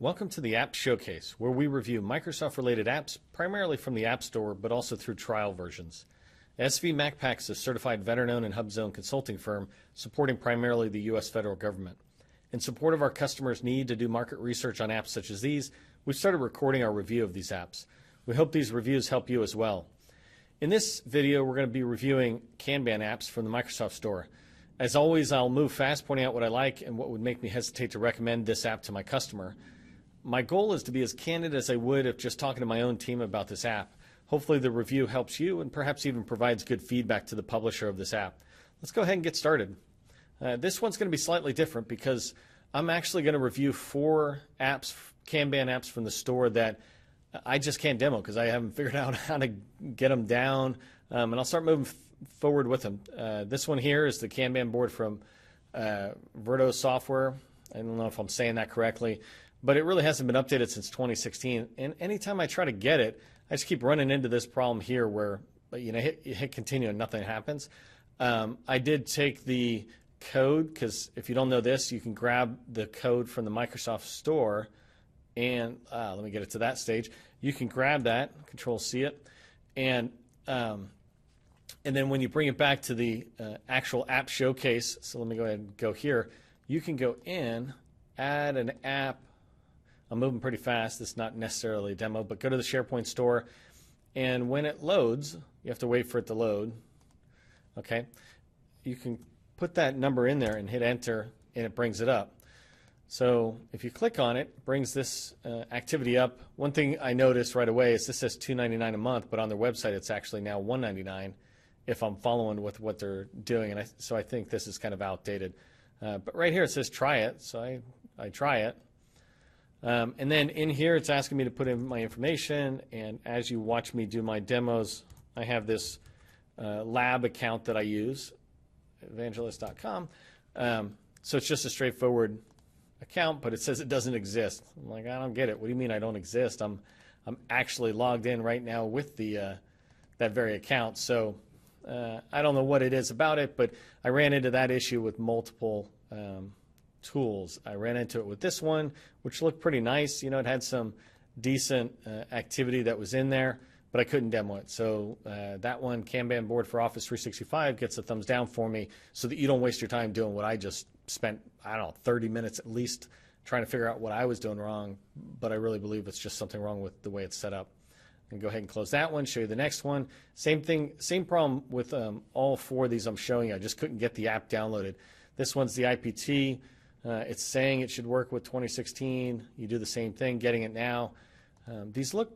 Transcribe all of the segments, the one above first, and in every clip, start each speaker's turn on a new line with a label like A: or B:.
A: Welcome to the App Showcase, where we review Microsoft-related apps primarily from the App Store, but also through trial versions. SV MacPack is a certified veteran-owned and HubZone consulting firm supporting primarily the U.S. federal government. In support of our customers' need to do market research on apps such as these, we've started recording our review of these apps. We hope these reviews help you as well. In this video, we're going to be reviewing Kanban apps from the Microsoft Store. As always, I'll move fast, pointing out what I like and what would make me hesitate to recommend this app to my customer. My goal is to be as candid as I would if just talking to my own team about this app. Hopefully the review helps you and perhaps even provides good feedback to the publisher of this app. Let's go ahead and get started. This one's going to be slightly different because I'm actually going to review 4 apps, Kanban apps from the store that I just can't demo because I haven't figured out how to get them down, and I'll start moving forward with them. This one here is the Kanban board from Verto Software. I don't know if I'm saying that correctly, but it really hasn't been updated since 2016. And anytime I try to get it, I just keep running into this problem here where you hit continue and nothing happens. I did take the code because if you don't know this, you can grab the code from the Microsoft Store, and let me get it to that stage. You can grab that, Control-C it, and then when you bring it back to the actual app showcase, so let me go ahead and go here, you can go in, add an app. I'm moving pretty fast. This is not necessarily a demo, but go to the SharePoint store, and when it loads, you have to wait for it to load. Okay, you can put that number in there and hit enter, and it brings it up. So if you click on it, it brings this activity up. One thing I noticed right away is this says $2.99 a month, but on their website it's actually now $1.99 if I'm following with what they're doing, and so I think this is kind of outdated. But right here it says try it, so I try it. And then in here it's asking me to put in my information, and as you watch me do my demos, I have this lab account that I use, evangelist.com. So it's just a straightforward account, but it says it doesn't exist. I'm like, I don't get it. What do you mean I don't exist? I'm actually logged in right now with the that very account. So I don't know what it is about it, but I ran into that issue with multiple tools. I ran into it with this one, which looked pretty nice. It had some decent activity that was in there, but I couldn't demo it. So that one, Kanban board for Office 365, gets a thumbs down for me so that you don't waste your time doing what I just spent, I don't know, 30 minutes at least trying to figure out what I was doing wrong, but I really believe it's just something wrong with the way it's set up. And go ahead and close that one, show you the next one. Same thing, same problem with all 4 of these I'm showing you. I just couldn't get the app downloaded. This one's the IPT. It's saying it should work with 2016. You do the same thing, getting it now. These look,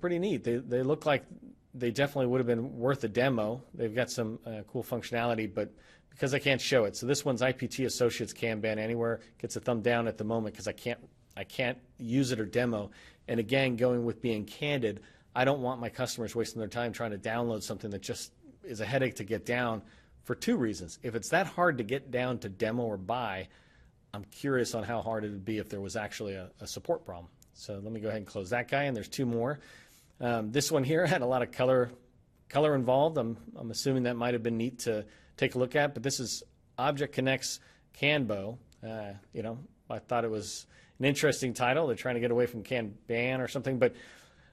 A: pretty neat. They look like they definitely would have been worth a demo. They've got some cool functionality, but because I can't show it. So this one's IPT Associates Kanban Anywhere. Gets a thumb down at the moment because I can't use it or demo. And again, going with being candid, I don't want my customers wasting their time trying to download something that just is a headache to get down for 2 reasons. If it's that hard to get down to demo or buy, I'm curious on how hard it would be if there was actually a support problem. So let me go ahead and close that guy, and there's 2 more. This one here had a lot of color involved. I'm assuming that might have been neat to take a look at, but this is Object Connects Kanbo. I thought it was an interesting title. They're trying to get away from Kanban or something, but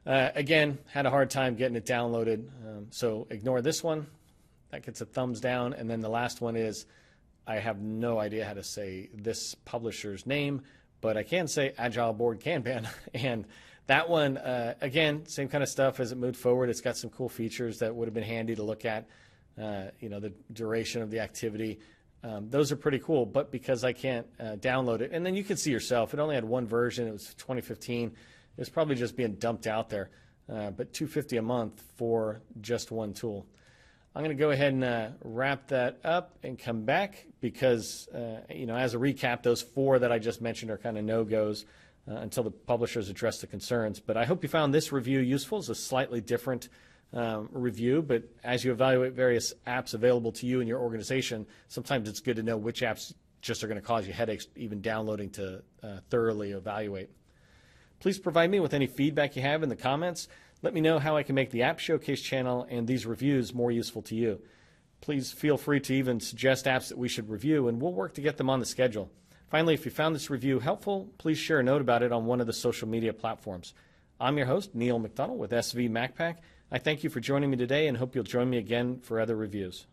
A: again, had a hard time getting it downloaded. So ignore this one. That gets a thumbs down, and then the last one is I have no idea how to say this publisher's name, but I can say Agile Board Kanban. And that one, again, same kind of stuff as it moved forward. It's got some cool features that would have been handy to look at, the duration of the activity. Those are pretty cool, but because I can't download it, and then you can see yourself, it only had 1 version. It was 2015. It was probably just being dumped out there, but $250 a month for just 1 tool. I'm going to go ahead and wrap that up and come back because, as a recap, those 4 that I just mentioned are kind of no-goes until the publishers address the concerns. But I hope you found this review useful. It's a slightly different review, but as you evaluate various apps available to you in your organization, sometimes it's good to know which apps just are going to cause you headaches even downloading to thoroughly evaluate. Please provide me with any feedback you have in the comments. Let me know how I can make the App Showcase channel and these reviews more useful to you. Please feel free to even suggest apps that we should review, and we'll work to get them on the schedule. Finally, if you found this review helpful, please share a note about it on one of the social media platforms. I'm your host, Neil McDonald with SV MacPack. I thank you for joining me today and hope you'll join me again for other reviews.